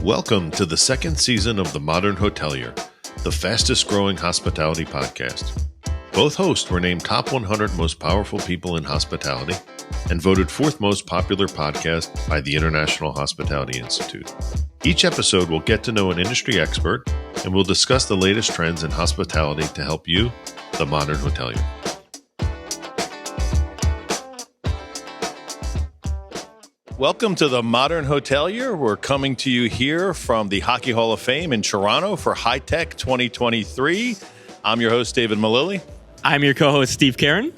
Welcome to the second season of The Modern Hotelier, the fastest growing hospitality podcast. Both hosts were named top 100 most powerful people in hospitality and voted fourth most popular podcast by the International Hospitality Institute. Each episode will get to know an industry expert and we'll discuss the latest trends in hospitality to help you, the modern hotelier. Welcome to the Modern Hotelier. We're coming to you here from the Hockey Hall of Fame in Toronto for High Tech 2023. I'm your host, David Malilly. I'm your co-host, Steve Karen.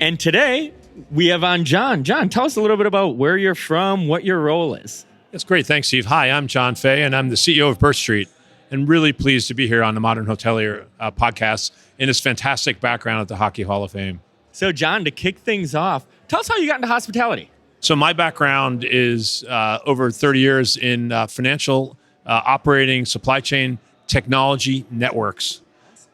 And today we have on John. John, tell us a little bit about where you're from, what your role is. That's great. Thanks, Steve. Hi, I'm John Fay, and I'm the CEO of Birch Street, and really pleased to be here on the Modern Hotelier podcast in this fantastic background at the Hockey Hall of Fame. So, John, to kick things off, tell us how you got into hospitality. So my background is over 30 years in financial, operating, supply chain, technology, networks.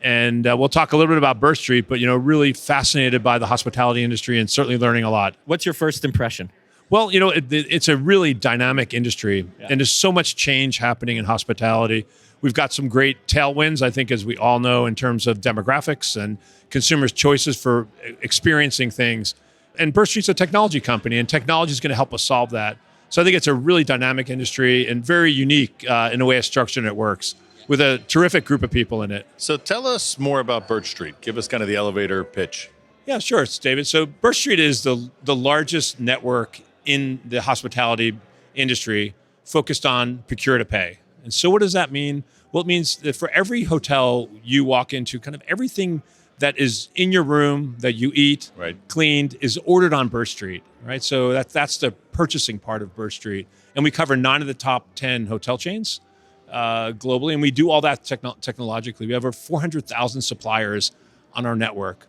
And we'll talk a little bit about Birch Street, but really fascinated by the hospitality industry and certainly learning a lot. What's your first impression? Well, it's a really dynamic industry, and there's so much change happening in hospitality. We've got some great tailwinds, I think, as we all know, in terms of demographics and consumers' choices for experiencing things. And Birch Street's a technology company, and technology is going to help us solve that. So I think it's a really dynamic industry and very unique in the way it's structured and it works, with a terrific group of people in it. So tell us more about Birch Street. Give us kind of the elevator pitch. Yeah, sure, David. So Birch Street is the largest network in the hospitality industry focused on procure to pay. And so what does that mean? Well, it means that for every hotel you walk into, kind of everything that is in your room that you eat, cleaned, is ordered on Birch Street, right? So that's the purchasing part of Birch Street. And we cover 9 of the top 10 hotel chains globally, and we do all that technologically. We have over 400,000 suppliers on our network.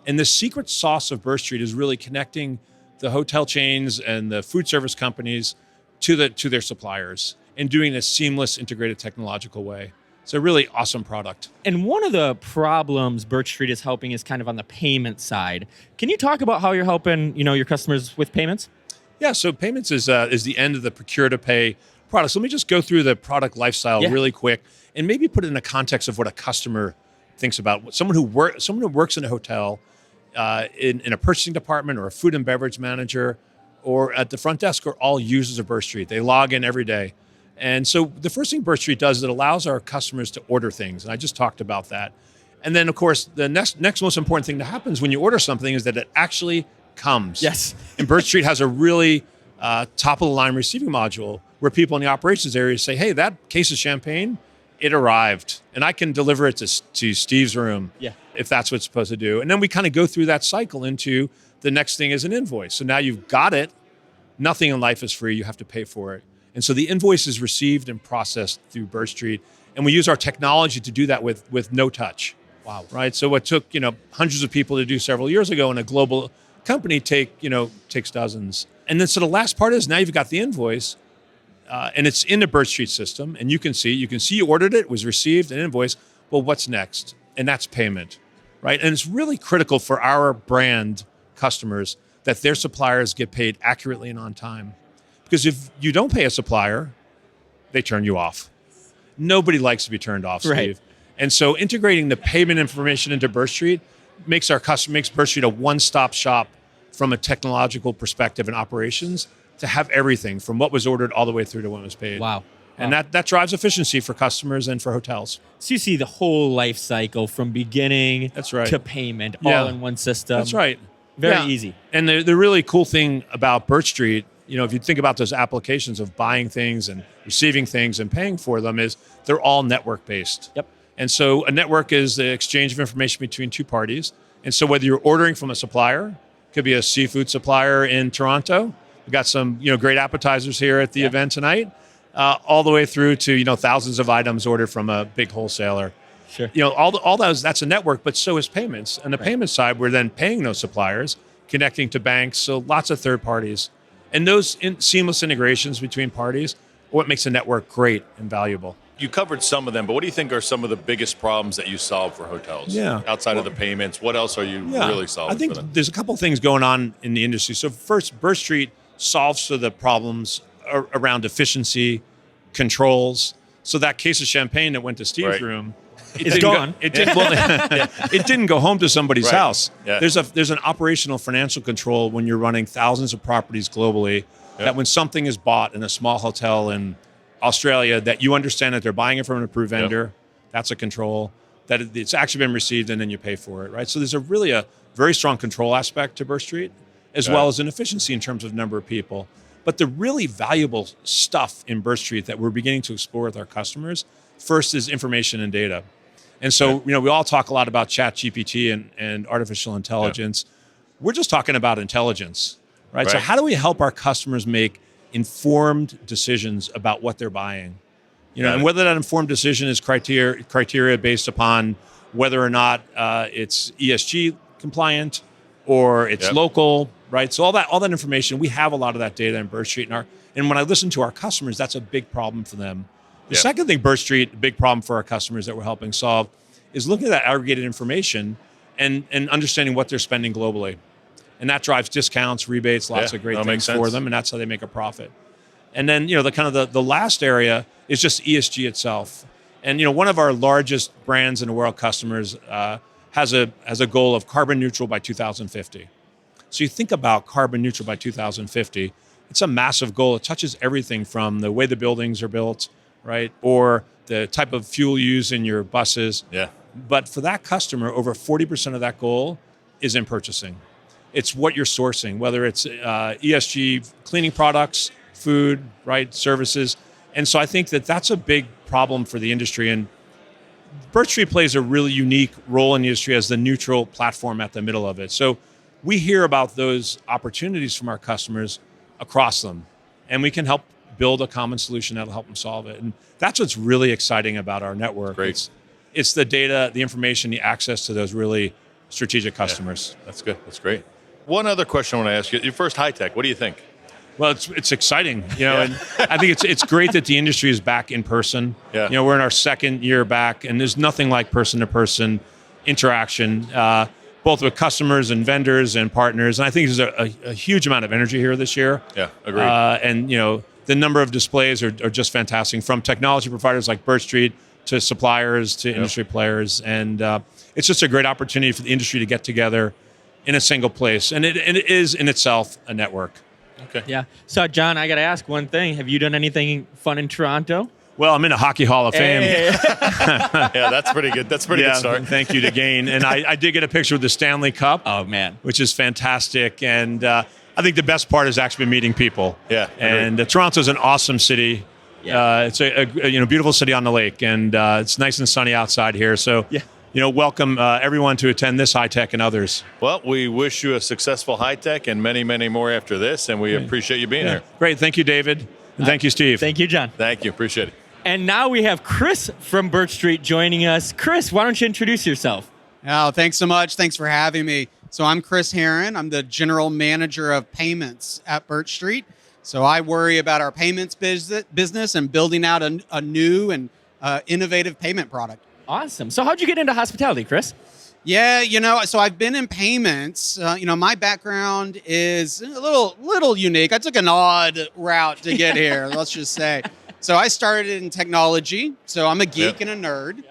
And the secret sauce of Birch Street is really connecting the hotel chains and the food service companies to their suppliers and doing a seamless, integrated technological way. It's a really awesome product. And one of the problems Birch Street is helping is kind of on the payment side. Can you talk about how you're helping, your customers with payments? Yeah, so payments is the end of the procure to pay product. So let me just go through the product lifestyle really quick and maybe put it in the context of what a customer thinks about. Someone who works in a hotel, in a purchasing department or a food and beverage manager or at the front desk are all users of Birch Street. They log in every day. And so the first thing Birch Street does is it allows our customers to order things. And I just talked about that. And then, of course, the next most important thing that happens when you order something is that it actually comes. Yes. And Birch Street has a really top-of-the-line receiving module where people in the operations area say, hey, that case of champagne, it arrived. And I can deliver it to Steve's room if that's what it's supposed to do. And then we kind of go through that cycle into the next thing is an invoice. So now you've got it. Nothing in life is free. You have to pay for it. And so the invoice is received and processed through Birch Street. And we use our technology to do that with no touch. Wow. Right? So what took, hundreds of people to do several years ago in a global company takes dozens. And then so the last part is now you've got the invoice and it's in the Birch Street system and you can see you ordered it, was received, an invoice. Well, what's next? And that's payment, right? And it's really critical for our brand customers that their suppliers get paid accurately and on time. Because if you don't pay a supplier, they turn you off. Nobody likes to be turned off, Steve. Right. And so integrating the payment information into Birch Street makes Birch Street a one-stop shop from a technological perspective and operations to have everything from what was ordered all the way through to when it was paid. Wow. And that drives efficiency for customers and for hotels. So you see the whole life cycle from beginning to payment all in one system. That's right. Very easy. And the really cool thing about Birch Street, if you think about those applications of buying things and receiving things and paying for them, is they're all network-based. Yep. And so a network is the exchange of information between two parties. And so whether you're ordering from a supplier, could be a seafood supplier in Toronto. We've got some great appetizers here at the event tonight, all the way through to thousands of items ordered from a big wholesaler. Sure. All those, that's a network, but so is payments. And the payment side, we're then paying those suppliers, connecting to banks, so lots of third parties. And those seamless integrations between parties are what makes a network great and valuable. You covered some of them, but what do you think are some of the biggest problems that you solve for hotels? Outside of the payments, what else are you really solving? I think there's a couple of things going on in the industry. So first, Birch Street solves for the problems around efficiency controls. So that case of champagne that went to Steve's room, It's gone. It didn't go home to somebody's house. Yeah. There's an operational financial control when you're running thousands of properties globally. That when something is bought in a small hotel in Australia, that you understand that they're buying it from an approved vendor. That's a control. That it's actually been received, and then you pay for it, right? So there's a very strong control aspect to Birch Street, as well as an efficiency in terms of number of people. But the really valuable stuff in Birch Street that we're beginning to explore with our customers, first is information and data. And so, we all talk a lot about ChatGPT and artificial intelligence. We're just talking about intelligence, right? So how do we help our customers make informed decisions about what they're buying? And whether that informed decision is criteria based upon whether or not it's ESG compliant or it's local, right? So all that information, we have a lot of that data in Birch Street. And when I listen to our customers, that's a big problem for them. The second thing, Birch Street, a big problem for our customers that we're helping solve, is looking at that aggregated information and understanding what they're spending globally. And that drives discounts, rebates, lots of great things for them, and that's how they make a profit. And then, the last area is just ESG itself. And, one of our largest brands in the world, customers, has a goal of carbon neutral by 2050. So you think about carbon neutral by 2050, it's a massive goal. It touches everything from the way the buildings are built, right? Or the type of fuel used in your buses. Yeah. But for that customer, over 40% of that goal is in purchasing. It's what you're sourcing, whether it's ESG cleaning products, food, right, services. And so I think that's a big problem for the industry. And Birch Street plays a really unique role in the industry as the neutral platform at the middle of it. So we hear about those opportunities from our customers across them, and we can help build a common solution that'll help them solve it. And that's what's really exciting about our network. Great. It's the data, the information, the access to those really strategic customers. Yeah, that's good. That's great. One other question I want to ask you. Your first high tech, what do you think? Well, it's exciting, and I think it's great that the industry is back in person. Yeah. We're in our second year back, and there's nothing like person-to-person interaction, both with customers and vendors and partners. And I think there's a huge amount of energy here this year. Yeah, agreed. And the number of displays are just fantastic, from technology providers like Birch Street to suppliers to industry players, and it's just a great opportunity for the industry to get together in a single place, and it is in itself a network. Okay. Yeah. So, John, I got to ask one thing. Have you done anything fun in Toronto? Well, I'm in the Hockey Hall of Fame. Yeah, that's pretty good. That's a pretty good start. Thank you to Gain. And I did get a picture with the Stanley Cup. Oh, man. Which is fantastic. And I think the best part is actually meeting people. Yeah. And Toronto's an awesome city. Yeah. It's a beautiful city on the lake, and it's nice and sunny outside here. So, welcome everyone to attend this High Tech and others. Well, we wish you a successful High Tech and many, many more after this, and we appreciate you being here. Great. Thank you, David. And thank you, Steve. Thank you, John. Thank you. Appreciate it. And now we have Kris from Birch Street joining us. Kris, why don't you introduce yourself? Oh, thanks so much. Thanks for having me. So I'm Kris Herrin. I'm the general manager of payments at Birch Street. So I worry about our payments business and building out a new and innovative payment product. Awesome. So how'd you get into hospitality, Kris? Yeah, so I've been in payments. My background is a little unique. I took an odd route to get here, let's just say. So I started in technology. So I'm a geek and a nerd,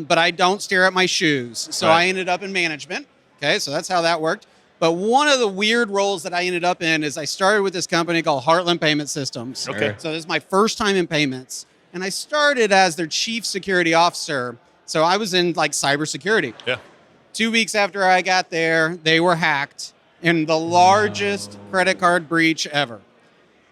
but I don't stare at my shoes. So I ended up in management. Okay, so that's how that worked. But one of the weird roles that I ended up in is I started with this company called Heartland Payment Systems. Okay. So this is my first time in payments. And I started as their chief security officer. So I was in cybersecurity. Yeah. 2 weeks after I got there, they were hacked in the largest credit card breach ever.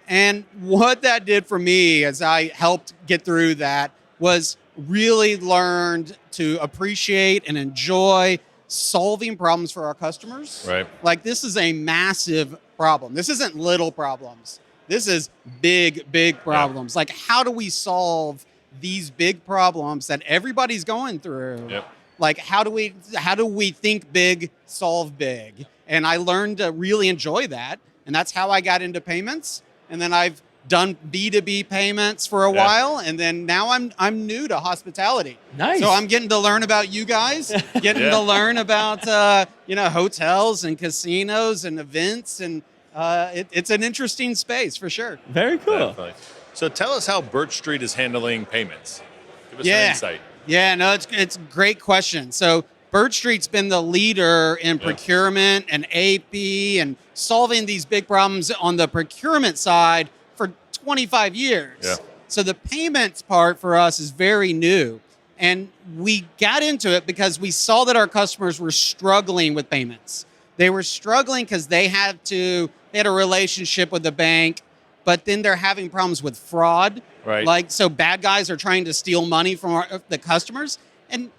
And what that did for me as I helped get through that was really learned to appreciate and enjoy solving problems for our customers. Right. This is a massive problem. This isn't little problems. This is big problems. Yeah. How do we solve these big problems that everybody's going through? Yep. How do we think big, solve big? And I learned to really enjoy that. And that's how I got into payments. And then I've done B2B payments for a while, and then now I'm new to hospitality. Nice. So I'm getting to learn about you guys, getting to learn about hotels and casinos and events, and it's an interesting space for sure. Very cool. Definitely. So tell us how Birch Street is handling payments. Give us Yeah. an insight. Yeah, no, it's a great question. So Birch Street's been the leader in procurement and AP and solving these big problems on the procurement side for 25 years. Yeah. So the payments part for us is very new. And we got into it because we saw that our customers were struggling with payments. They were struggling because they had a relationship with the bank, but then they're having problems with fraud. Right. Like, so bad guys are trying to steal money from the customers. And,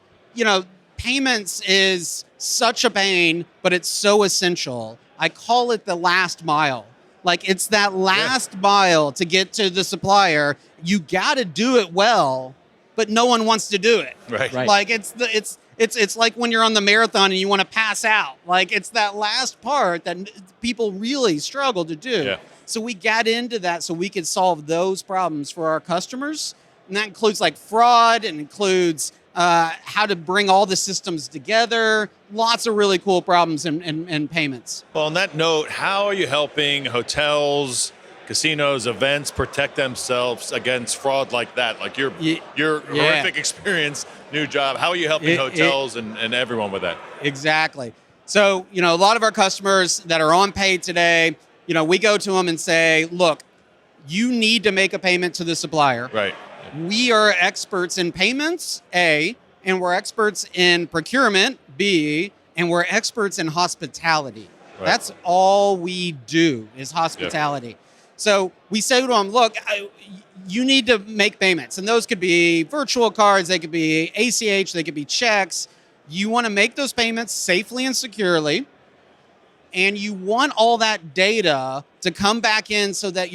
payments is such a pain, but it's so essential. I call it the last mile. Like, it's that last mile to get to the supplier. You got to do it well, but no one wants to do it. Right. Like, it's like when you're on the marathon and you want to pass out. Like, it's that last part that people really struggle to do. Yeah. So we got into that so we could solve those problems for our customers. And that includes like fraud and includes how to bring all the systems together. Lots of really cool problems in payments. Well, on that note, how are you helping hotels, casinos, events protect themselves against fraud like that? Like your horrific experience, new job. How are you helping hotels and everyone with that? Exactly. So, a lot of our customers that are on pay today, we go to them and say, look, you need to make a payment to the supplier. Right. We are experts in payments, A, and we're experts in procurement, B, and we're experts in hospitality. Right. That's all we do is hospitality. Yep. So we say to them, look, you need to make payments. And those could be virtual cards, they could be ACH, they could be checks. You want to make those payments safely and securely. And you want all that data to come back in so that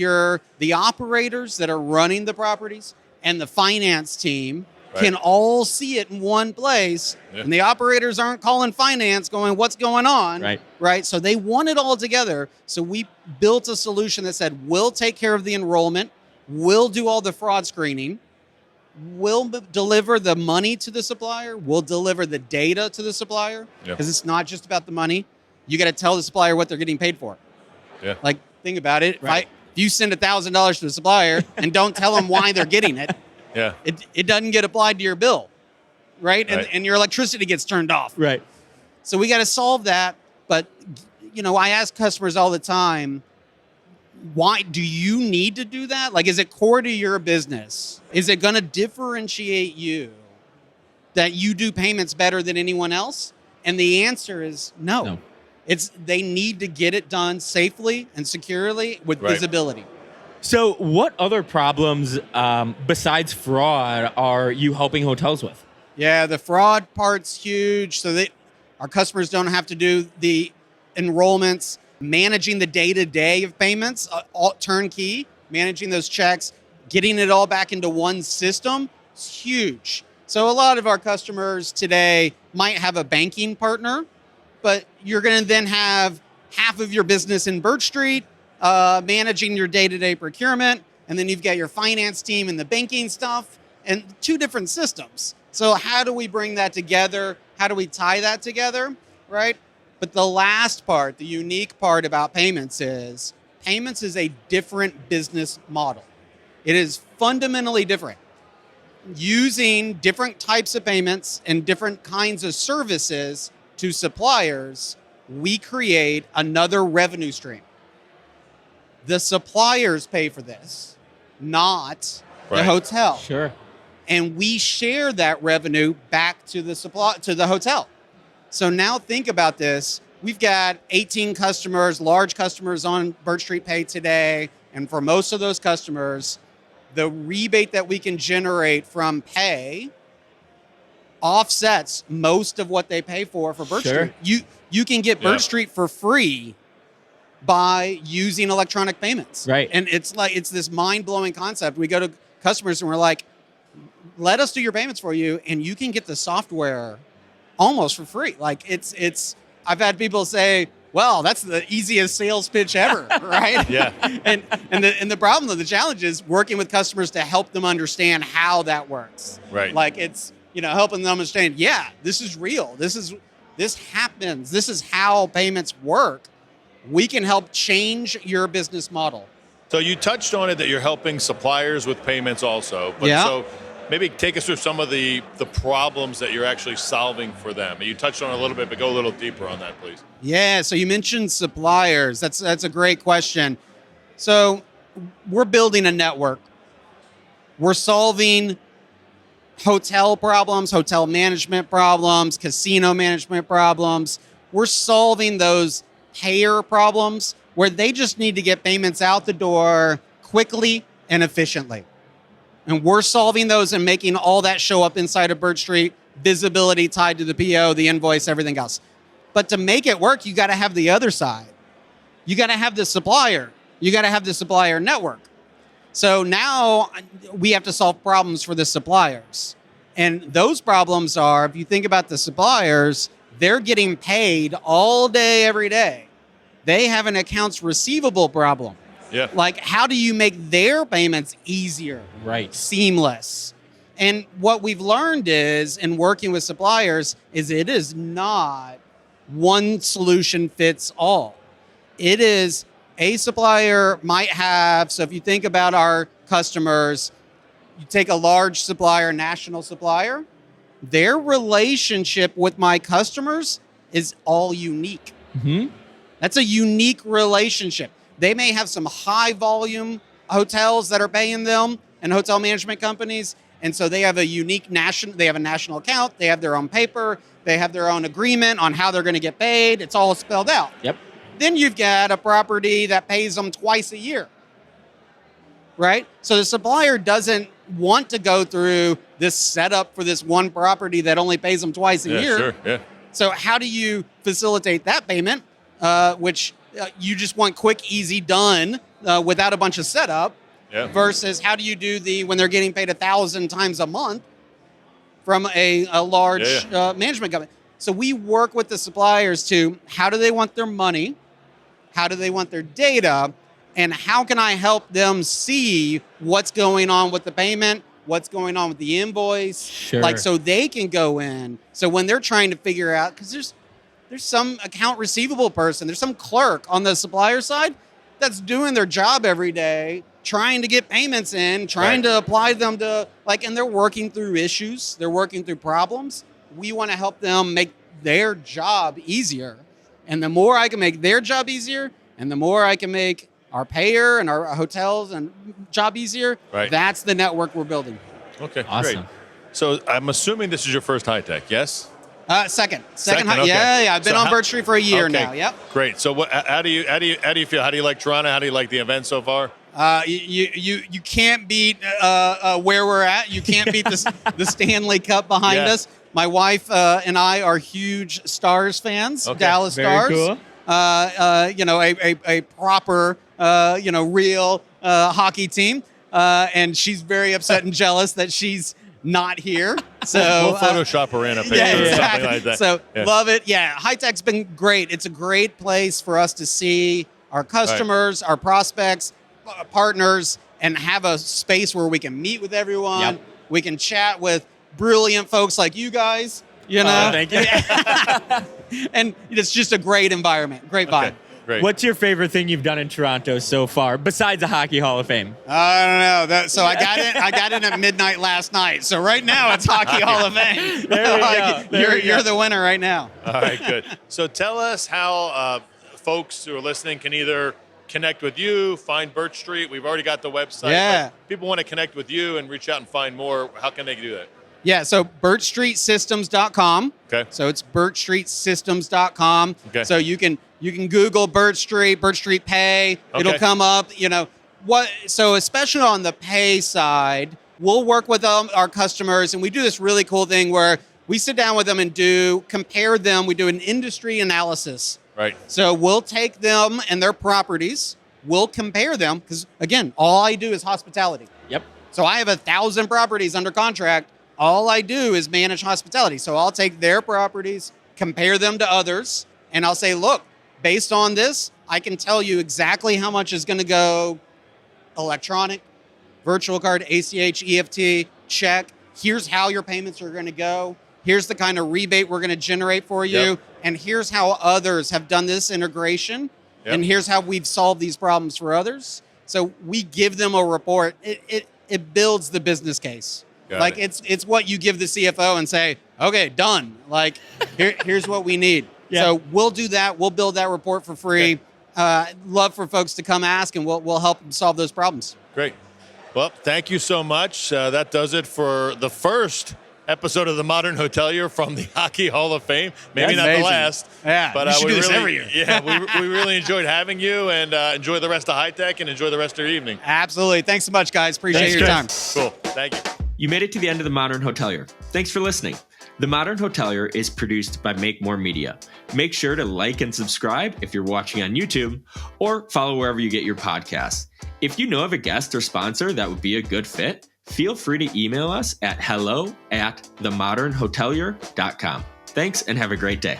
the operators that are running the properties and the finance team can all see it in one place. Yeah. And the operators aren't calling finance going, what's going on? Right. So they want it all together. So we built a solution that said, we'll take care of the enrollment. We'll do all the fraud screening. We'll deliver the money to the supplier. We'll deliver the data to the supplier. Because it's not just about the money. You got to tell the supplier what they're getting paid for. Yeah. Like, think about it. Right. If you send $1,000 to the supplier and don't tell them why they're getting it, it doesn't get applied to your bill, right? And your electricity gets turned off. Right. So we got to solve that. But, I ask customers all the time, why do you need to do that? Like, is it core to your business? Is it going to differentiate you that you do payments better than anyone else? And the answer is no. They need to get it done safely and securely with visibility. So what other problems besides fraud are you helping hotels with? Yeah, the fraud part's huge. So our customers don't have to do the enrollments, managing the day-to-day of payments, all turnkey, managing those checks, getting it all back into one system. It's huge. So a lot of our customers today might have a banking partner, but you're going to then have half of your business in Birch Street, managing your day-to-day procurement, and then you've got your finance team and the banking stuff, and two different systems. So how do we bring that together? How do we tie that together, right? But the last part, the unique part about payments is a different business model. It is fundamentally different. Using different types of payments and different kinds of services to suppliers, we create another revenue stream. The suppliers pay for this, not the hotel. Sure. And we share that revenue back to the hotel. So now think about this. We've got 18 customers, large customers on Birch Street Pay today. And for most of those customers, the rebate that we can generate from pay offsets most of what they pay for Birch Street. You can get Birch Street for free by using electronic payments. Right. And it's this mind-blowing concept. We go to customers and we're like, let us do your payments for you, and you can get the software almost for free. Like I've had people say, well, that's the easiest sales pitch ever, right? Yeah. And the problem, the challenge is working with customers to help them understand how that works. Right. Like it's, helping them understand, this is real. This happens. This is how payments work. We can help change your business model. So you touched on it that you're helping suppliers with payments also. But Yeah. So maybe take us through some of the problems that you're actually solving for them. You touched on it a little bit, but go a little deeper on that, please. Yeah, so you mentioned suppliers. That's a great question. So we're building a network. We're solving hotel problems, hotel management problems, casino management problems. We're solving those payer problems where they just need to get payments out the door quickly and efficiently. And we're solving those and making all that show up inside of Birch Street, visibility tied to the PO, the invoice, everything else. But to make it work, you got to have the other side. You got to have the supplier. You got to have the supplier network. So now we have to solve problems for the suppliers. And those problems are, if you think about the suppliers, they're getting paid all day, every day. They have an accounts receivable problem. Yeah. Like, how do you make their payments easier? Right. Seamless. And what we've learned is, in working with suppliers, is it is not one solution fits all. It is a supplier might have, so if you think about our customers, you take a large supplier, national supplier, their relationship with my customers is all unique. Mm-hmm. That's a unique relationship. They may have some high volume hotels that are paying them and hotel management companies. And so they have a unique national account. They have their own paper. They have their own agreement on how they're going to get paid. It's all spelled out. Yep. Then you've got a property that pays them twice a year, right? So the supplier doesn't want to go through this setup for this one property that only pays them twice a year. Sure. Yeah. So how do you facilitate that payment, which you just want quick, easy, done without a bunch of setup, versus how do you do when they're getting paid 1,000 times a month from a large management company? So we work with the suppliers to how do they want their money, how do they want their data, and how can I help them see what's going on with the payment, what's going on with the invoice, Sure. so they can go in. So when they're trying to figure out, because there's some account receivable person, there's some clerk on the supplier side that's doing their job every day, trying to get payments in, trying to apply them to, and they're working through issues, they're working through problems. We want to help them make their job easier. And the more I can make their job easier, and the more I can make our payer and our hotels and job easier, that's the network we're building. Okay, Awesome. great. So I'm assuming this is your first high tech, yes? Second. Okay. Yeah. I've been on Birch Street for a year now. Yep. Great. So how do you feel? How do you like Toronto? How do you like the event so far? You can't beat where we're at. You can't beat the Stanley Cup behind us. My wife and I are huge Stars fans, Dallas Very Stars. cool. A proper, real hockey team. And she's very upset and jealous that she's not here. So we'll Photoshop her in a picture or something like that. So love it. Yeah, High Tech's been great. It's a great place for us to see our customers, our prospects, partners, and have a space where we can meet with everyone. Yep. We can chat with brilliant folks like you guys. You know, thank you. and it's just a great environment, great vibe. Okay, great. What's your favorite thing you've done in Toronto so far, besides the Hockey Hall of Fame? I don't know. So I got in at midnight last night. So right now it's Hockey Hall of Fame. There we go. You're the winner right now. All right, good. So tell us how folks who are listening can either connect with you, find Birch Street. We've already got the website. Yeah. But people want to connect with you and reach out and find more. How can they do that? Yeah, so BirchStreetSystems.com. Okay. So it's BirchStreetSystems.com. Okay. So you can Google Birch Street Pay. It'll come up. So especially on the pay side, we'll work with our customers, and we do this really cool thing where we sit down with them and compare them. We do an industry analysis. Right. So we'll take them and their properties. We'll compare them because, again, all I do is hospitality. Yep. So I have 1,000 properties under contract. All I do is manage hospitality. So I'll take their properties, compare them to others, and I'll say, look, based on this, I can tell you exactly how much is going to go electronic, virtual card, ACH, EFT, check. Here's how your payments are going to go. Here's the kind of rebate we're going to generate for you. Yep. And here's how others have done this integration. Yep. And here's how we've solved these problems for others. So we give them a report. It builds the business case. Got it. It's what you give the CFO and say, okay, done. Like here's what we need. Yeah. So we'll do that. We'll build that report for free. Love for folks to come ask, and we'll help them solve those problems. Great. Well, thank you so much. That does it for the first episode of the Modern Hotelier from the Hockey Hall of Fame. Maybe That's not amazing. the last. Yeah, but we should do this really, every year. Yeah, we really enjoyed having you, and enjoy the rest of High Tech and enjoy the rest of your evening. Absolutely. Thanks so much, guys. Appreciate Thanks, your Chris. time. Cool. Thank you. You made it to the end of The Modern Hotelier. Thanks for listening. The Modern Hotelier is produced by Make More Media. Make sure to like and subscribe if you're watching on YouTube, or follow wherever you get your podcasts. If you know of a guest or sponsor that would be a good fit, feel free to email us at hello@themodernhotelier.com. Thanks and have a great day.